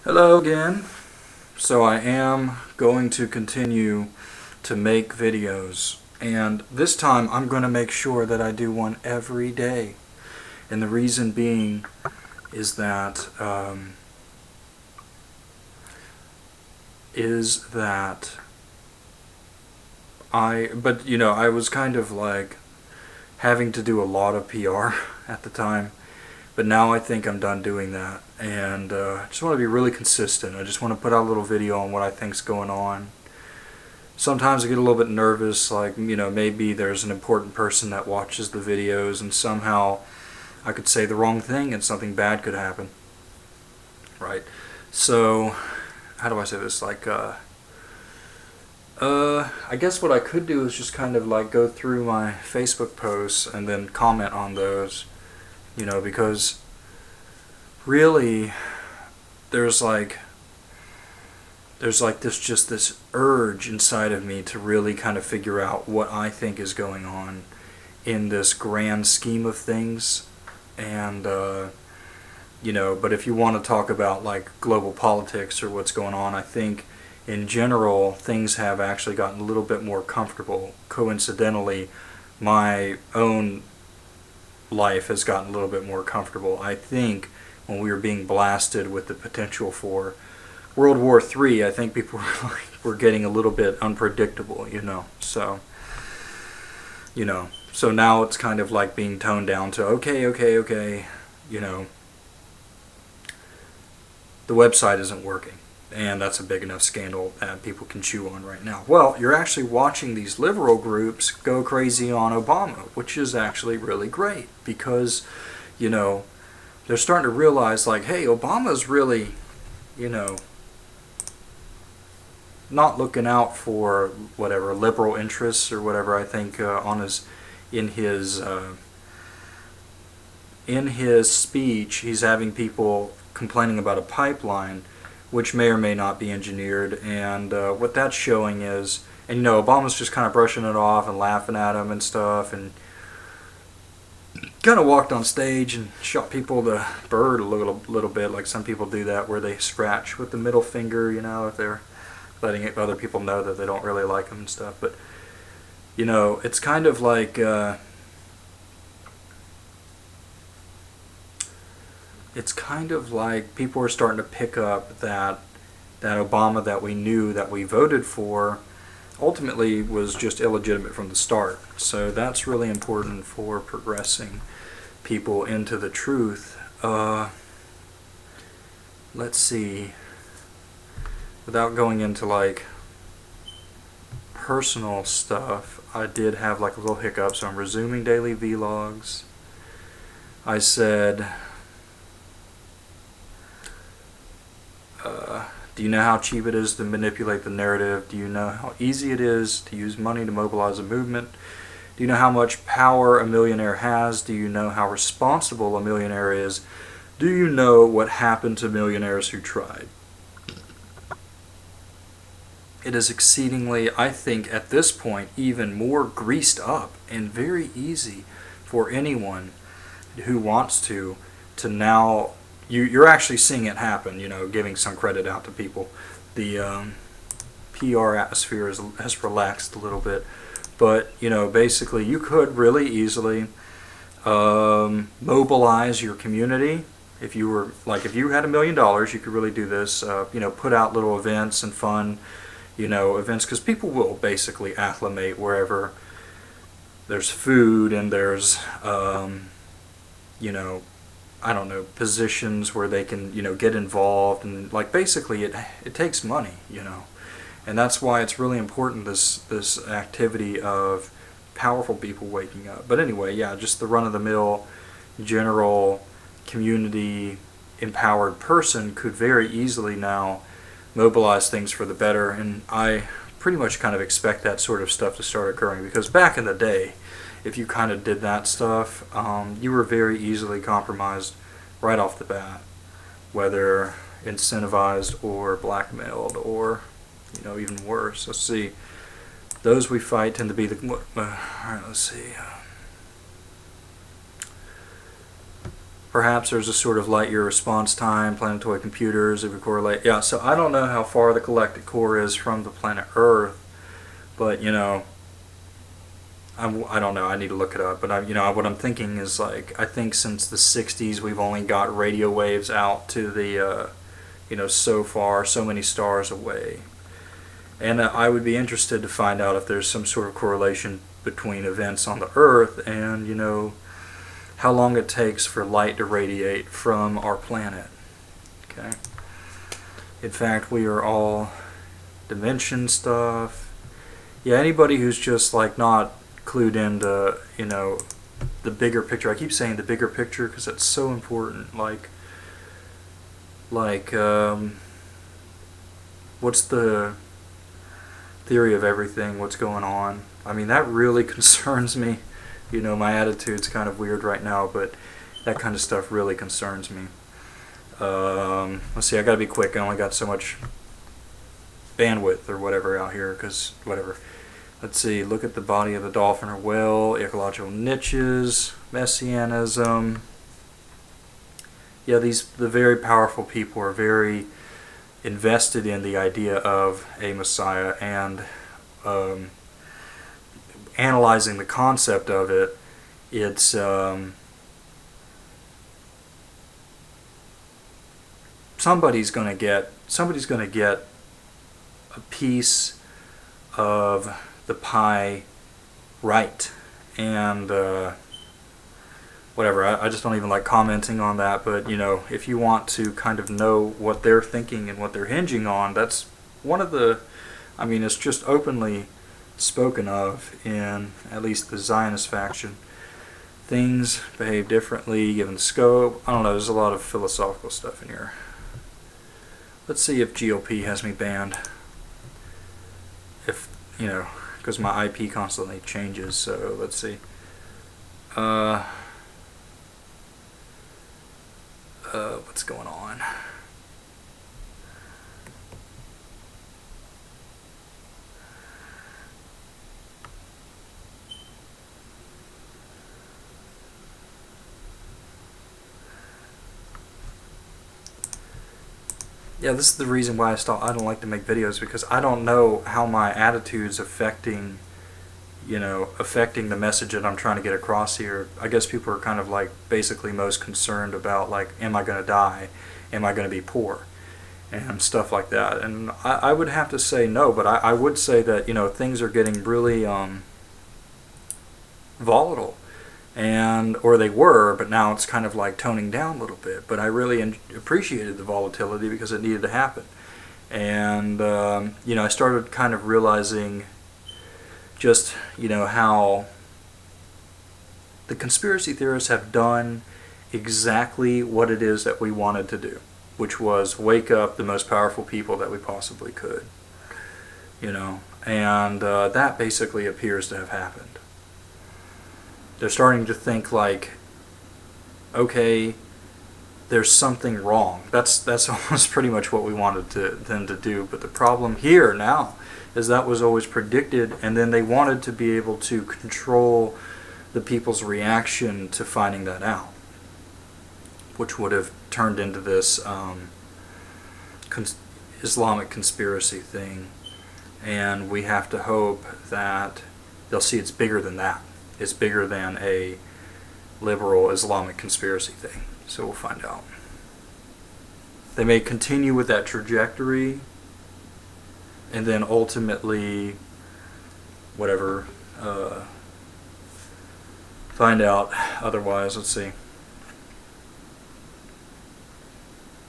Hello again. So I am going to continue to make videos, and this time I'm going to make sure that I do one every day. And the reason being is that I was kind of like having to do a lot of PR at the time. But now I think I'm done doing that, and I just want to be really consistent. I just want to put out a little video on what I think's going on. Sometimes I get a little bit nervous, like, maybe there's an important person that watches the videos and somehow I could say the wrong thing and something bad could happen. Right? So, how do I say this? I guess what I could do is just kind of like go through my Facebook posts and then comment on those. Because really there's like this urge inside of me to really kind of figure out what I think is going on in this grand scheme of things. And but if you want to talk about like global politics or what's going on, I think in general things have actually gotten a little bit more comfortable. Coincidentally, my own life has gotten a little bit more comfortable. I think when we were being blasted with the potential for World War III, I think people were getting a little bit unpredictable, So, so now it's kind of like being toned down to okay, the website isn't working. And that's a big enough scandal that people can chew on right now. Well, you're actually watching these liberal groups go crazy on Obama, which is actually really great because, they're starting to realize, like, hey, Obama's really, not looking out for whatever liberal interests or whatever. I think in his speech, he's having people complaining about a pipeline which may or may not be engineered, and what that's showing is, and Obama's just kind of brushing it off and laughing at him and stuff, and kind of walked on stage and shot people the bird a little bit, like some people do that, where they scratch with the middle finger, if they're letting other people know that they don't really like them and stuff. But it's kind of like people are starting to pick up that Obama that we knew, that we voted for, ultimately was just illegitimate from the start. So that's really important for progressing people into the truth. Let's see. Without going into like personal stuff, I did have like a little hiccup, so I'm resuming daily vlogs. I said, do you know how cheap it is to manipulate the narrative? Do you know how easy it is to use money to mobilize a movement? Do you know how much power a millionaire has? Do you know how responsible a millionaire is? Do you know what happened to millionaires who tried? It is exceedingly, I think, at this point, even more greased up and very easy for anyone who wants to now. You're actually seeing it happen, giving some credit out to people. The PR atmosphere has relaxed a little bit. But, basically you could really easily mobilize your community. If you had $1 million, you could really do this. Put out little events and fun, events, because people will basically acclimate wherever there's food and there's, I don't know, positions where they can, get involved, and like basically it takes money, and that's why it's really important, this activity of powerful people waking up. But anyway, yeah, just the run-of-the-mill, general, community empowered person could very easily now mobilize things for the better, and I pretty much kind of expect that sort of stuff to start occurring, because back in the day, if you kind of did that stuff, you were very easily compromised right off the bat, whether incentivized or blackmailed or, even worse. Let's see. Those we fight tend to be all right, let's see. Perhaps there's a sort of light year response time, planetoid computers, if we correlate. Yeah, so I don't know how far the galactic core is from the planet Earth, but, you know, I don't know, I need to look it up, but you know, what I'm thinking is, like, I think since the 60s we've only got radio waves out to the, you know, so far, so many stars away. And I would be interested to find out if there's some sort of correlation between events on the Earth and, you know, how long it takes for light to radiate from our planet. Okay. In fact, we are all dimension stuff. Yeah, anybody who's just, like, not clued into, you know, the bigger picture. I keep saying the bigger picture because it's so important. Like, what's the theory of everything? What's going on? I mean, that really concerns me. You know, my attitude's kind of weird right now, but that kind of stuff really concerns me. Let's see, I gotta be quick. I only got so much bandwidth or whatever out here, because whatever. Let's see, look at the body of the dolphin or whale, ecological niches, messianism. Yeah, the very powerful people are very invested in the idea of a Messiah, and analyzing the concept of it, it's somebody's going to get a piece of the pie right, and whatever, I just don't even like commenting on that, but, you know, if you want to kind of know what they're thinking and what they're hinging on, that's one of the, I mean, it's just openly spoken of in at least the Zionist faction. Things behave differently given the scope. I don't know, there's a lot of philosophical stuff in here. Let's see if GOP has me banned. If, you know, because my IP constantly changes, so let's see. What's going on? Yeah, this is the reason why I don't like to make videos, because I don't know how my attitude's affecting, you know, affecting the message that I'm trying to get across here. I guess people are kind of like basically most concerned about, like, am I going to die? Am I going to be poor? And stuff like that. And I would have to say no, but I would say that, you know, things are getting really volatile. And, or they were, but now it's kind of like toning down a little bit. But I really appreciated the volatility because it needed to happen. And, you know, I started kind of realizing just, you know, how the conspiracy theorists have done exactly what it is that we wanted to do, which was wake up the most powerful people that we possibly could, you know, and that basically appears to have happened. They're starting to think like, okay, there's something wrong. That's almost pretty much what we wanted them to do. But the problem here now is that was always predicted, and then they wanted to be able to control the people's reaction to finding that out, which would have turned into this Islamic conspiracy thing. And we have to hope that they'll see it's bigger than that. It's bigger than a liberal Islamic conspiracy thing. So we'll find out. They may continue with that trajectory and then ultimately, whatever, find out otherwise. Let's see.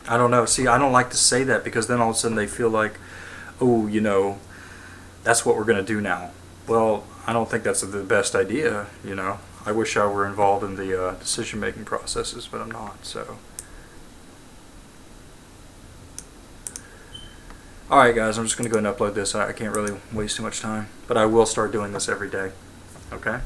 I don't know. See, I don't like to say that, because then all of a sudden they feel like, oh, you know, that's what we're going to do now. Well, I don't think that's the best idea, you know. I wish I were involved in the decision-making processes, but I'm not, so. Alright guys, I'm just going to go and upload this. I can't really waste too much time, but I will start doing this every day, okay?